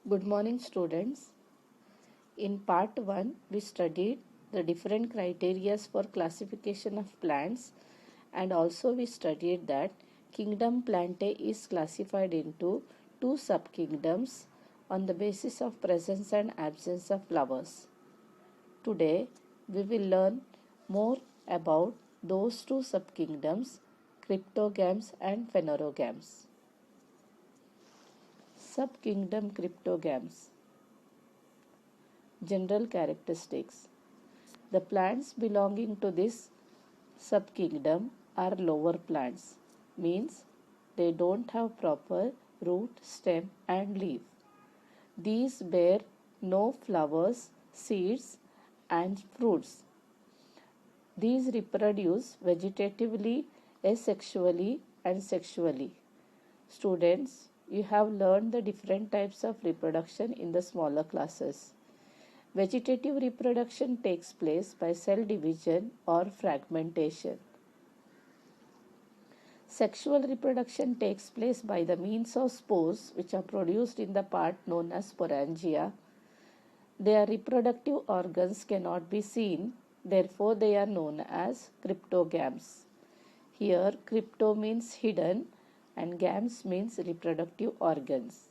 Good morning, students. In part 1, we studied the different criteria for classification of plants, and also we studied that kingdom Plantae is classified into two subkingdoms on the basis of presence and absence of flowers. Today, we will learn more about those two subkingdoms, cryptogams and phanerogams. Subkingdom cryptogams. General characteristics. The plants belonging to this subkingdom are lower plants, means they don't have proper root, stem and leaf. These bear no flowers, seeds and fruits. These reproduce vegetatively, asexually and sexually. Students, you have learned the different types of reproduction in the smaller classes. Vegetative reproduction takes place by cell division or fragmentation. Sexual reproduction takes place by the means of spores which are produced in the part known as sporangia. Their reproductive organs cannot be seen, therefore they are known as cryptogams. Here crypto means hidden and gams means reproductive organs.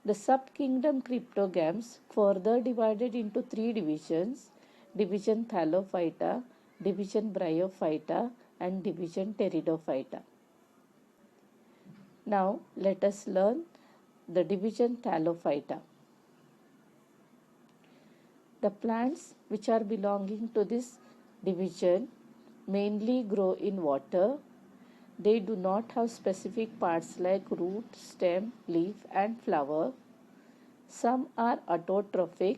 The subkingdom cryptogams further divided into three divisions: division Thallophyta, division Bryophyta and division Pteridophyta. Now let us learn the division Thallophyta. The plants which are belonging to this division mainly grow in water. They do not have specific parts like root, stem, leaf and flower. Some are autotrophic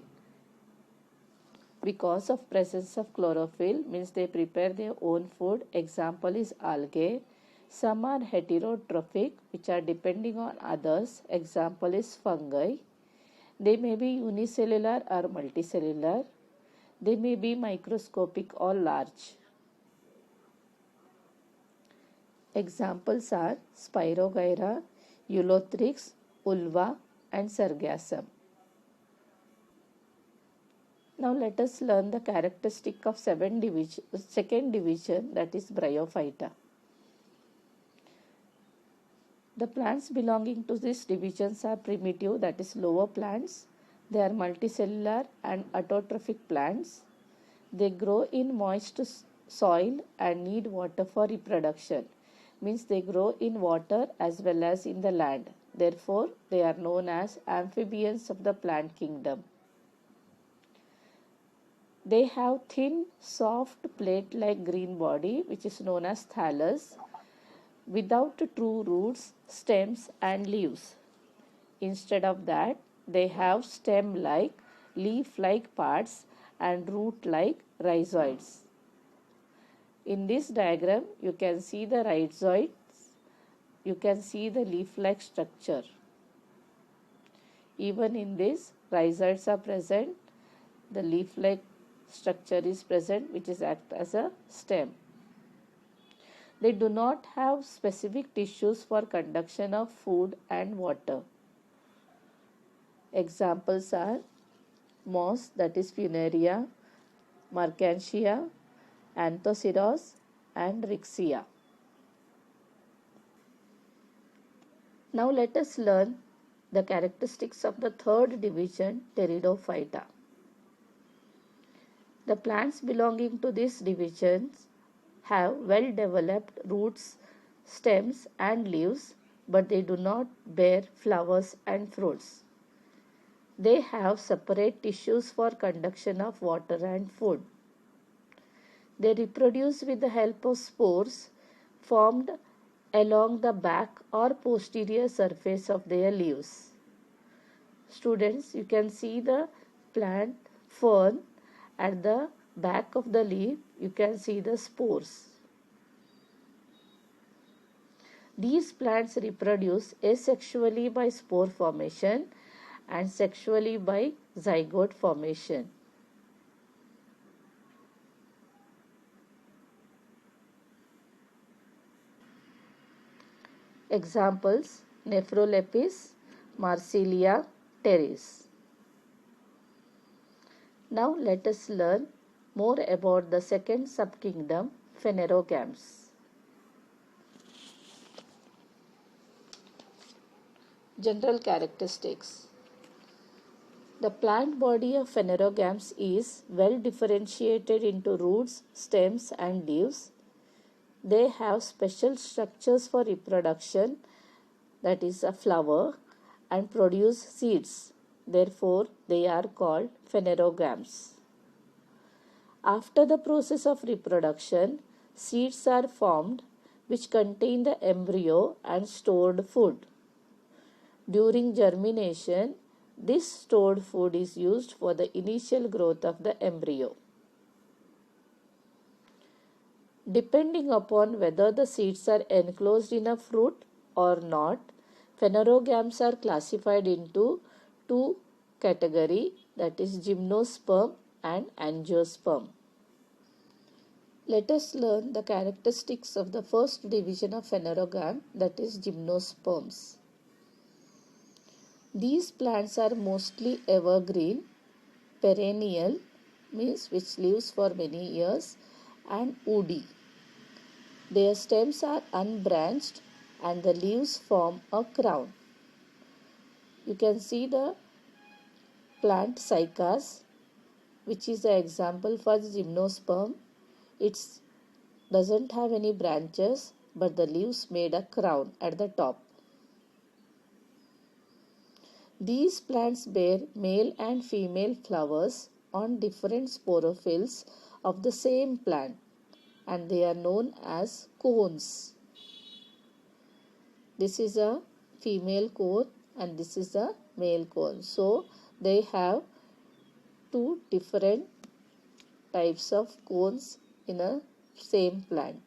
because of presence of chlorophyll, means they prepare their own food. Example is algae. Some are heterotrophic, which are depending on others. Example is fungi. They may be unicellular or multicellular. They may be microscopic or large. Examples are Spirogyra, Ulothrix, Ulva and Sargassum. Now let us learn the characteristic of second division, that is Bryophyta. The plants belonging to these divisions are primitive, that is lower plants. They are multicellular and autotrophic plants. They grow in moist soil and need water for reproduction, means they grow in water as well as in the land. Therefore, they are known as amphibians of the plant kingdom. They have thin, soft plate-like green body which is known as thallus, without true roots, stems and leaves. Instead of that, they have stem-like, leaf-like parts and root-like rhizoids. In this diagram, you can see the rhizoids, you can see the leaf-like structure. Even in this, rhizoids are present, the leaf-like structure is present which is act as a stem. They do not have specific tissues for conduction of food and water. Examples are moss, that is Funaria, Mercantia, Anthoceros and Rixia. Now let us learn the characteristics of the third division, Pteridophyta. The plants belonging to these divisions have well developed roots, stems and leaves, but they do not bear flowers and fruits. They have separate tissues for conduction of water and food. They reproduce with the help of spores formed along the back or posterior surface of their leaves. Students, you can see the plant fern. At the back of the leaf, you can see the spores. These plants reproduce asexually by spore formation and sexually by zygote formation. Examples: Nephrolepis, Marsilia terris. Now let us learn more about the second subkingdom, Phanerogams. General characteristics. The plant body of Phanerogams is well differentiated into roots, stems and leaves. They have special structures for reproduction, that is a flower, and produce seeds. Therefore, they are called phanerogams. After the process of reproduction, seeds are formed which contain the embryo and stored food. During germination, this stored food is used for the initial growth of the embryo. Depending upon whether the seeds are enclosed in a fruit or not, phanerogams are classified into two categories, that is gymnosperm and angiosperm. Let us learn the characteristics of the first division of phanerogam, that is gymnosperms. These plants are mostly evergreen, perennial means which lives for many years, and woody. Their stems are unbranched and the leaves form a crown. You can see the plant cycas, which is the example for the gymnosperm. It doesn't have any branches, but the leaves made a crown at the top. These plants bear male and female flowers on different sporophylls of the same plant, and they are known as cones. This is a female cone and this is a male cone. So they have two different types of cones in a same plant.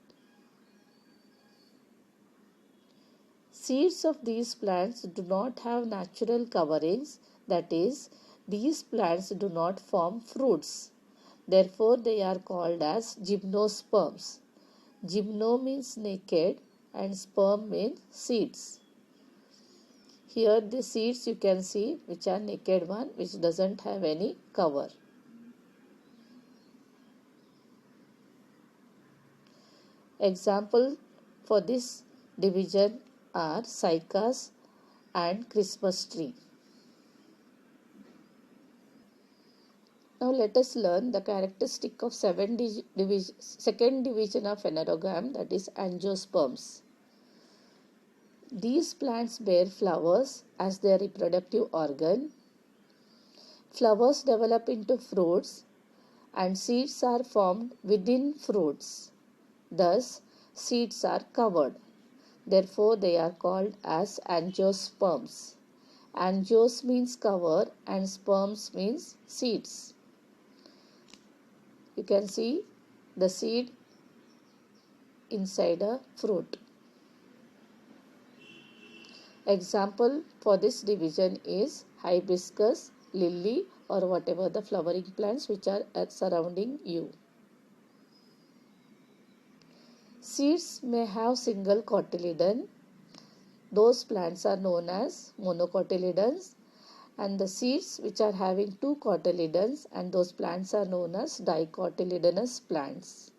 Seeds of these plants do not have natural coverings, that is, these plants do not form fruits. Therefore, they are called as gymnosperms. Gymno means naked and sperm means seeds. Here the seeds you can see which are naked one, which doesn't have any cover. Example for this division are cycas and Christmas tree. Now let us learn the characteristic of second division of phanerogam, that is angiosperms. These plants bear flowers as their reproductive organ. Flowers develop into fruits and seeds are formed within fruits. Thus, seeds are covered. Therefore, they are called as angiosperms. Angios means cover and sperms means seeds. You can see the seed inside a fruit. Example for this division is hibiscus, lily or whatever the flowering plants which are surrounding you. Seeds may have single cotyledon. Those plants are known as monocotyledons, and the seeds which are having two cotyledons, and those plants are known as dicotyledonous plants.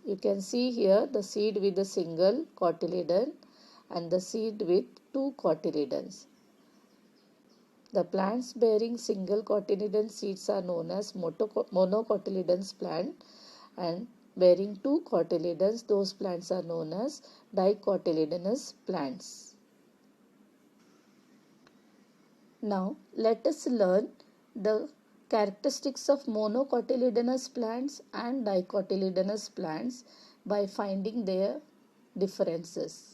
You can see here the seed with a single cotyledon and the seed with two cotyledons. The plants bearing single cotyledon seeds are known as monocotyledons plant, and bearing two cotyledons, those plants are known as dicotyledonous plants. Now let us learn the characteristics of monocotyledonous plants and dicotyledonous plants by finding their differences.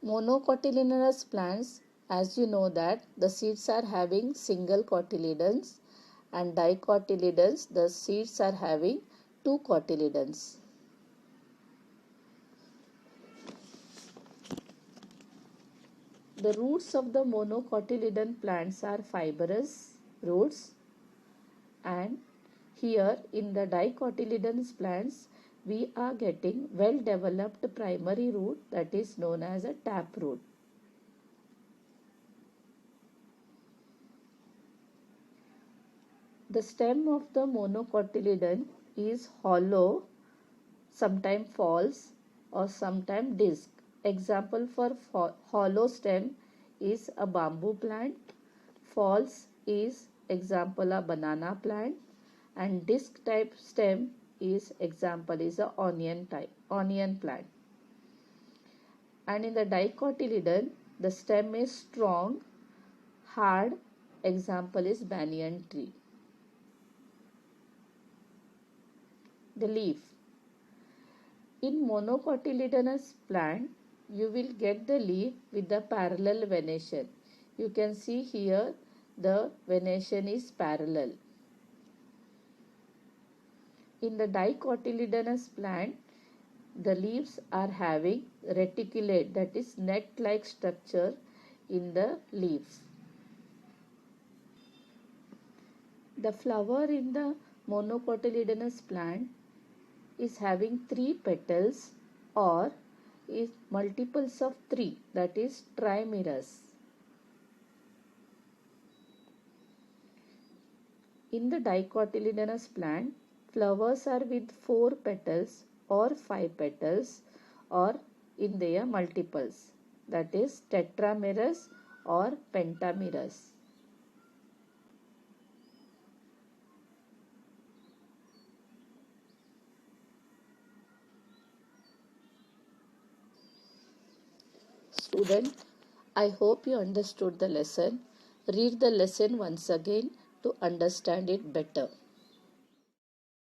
Monocotyledonous plants, as you know that the seeds are having single cotyledons, and dicotyledons, the seeds are having two cotyledons. The roots of the monocotyledon plants are fibrous roots, and here in the dicotyledonous plants we are getting well developed primary root that is known as a taproot. The stem of the monocotyledon is hollow, sometimes false or sometimes disc. Example for hollow stem is a bamboo plant, false is example a banana plant, and disc type stem is example is a onion plant. And in the dicotyledon, the stem is strong, hard, example is banyan tree. The leaf. In monocotyledonous plant, you will get the leaf with the parallel venation. You can see here the venation is parallel. In the dicotyledonous plant, the leaves are having reticulate, that is net-like structure in the leaf. The flower in the monocotyledonous plant is having 3 petals or is multiples of 3, that is trimerous. In the dicotyledonous plant, flowers are with 4 petals or 5 petals or in their multiples, that is tetramerous or pentamerous. Student, I hope you understood the lesson. Read the lesson once again to understand it better.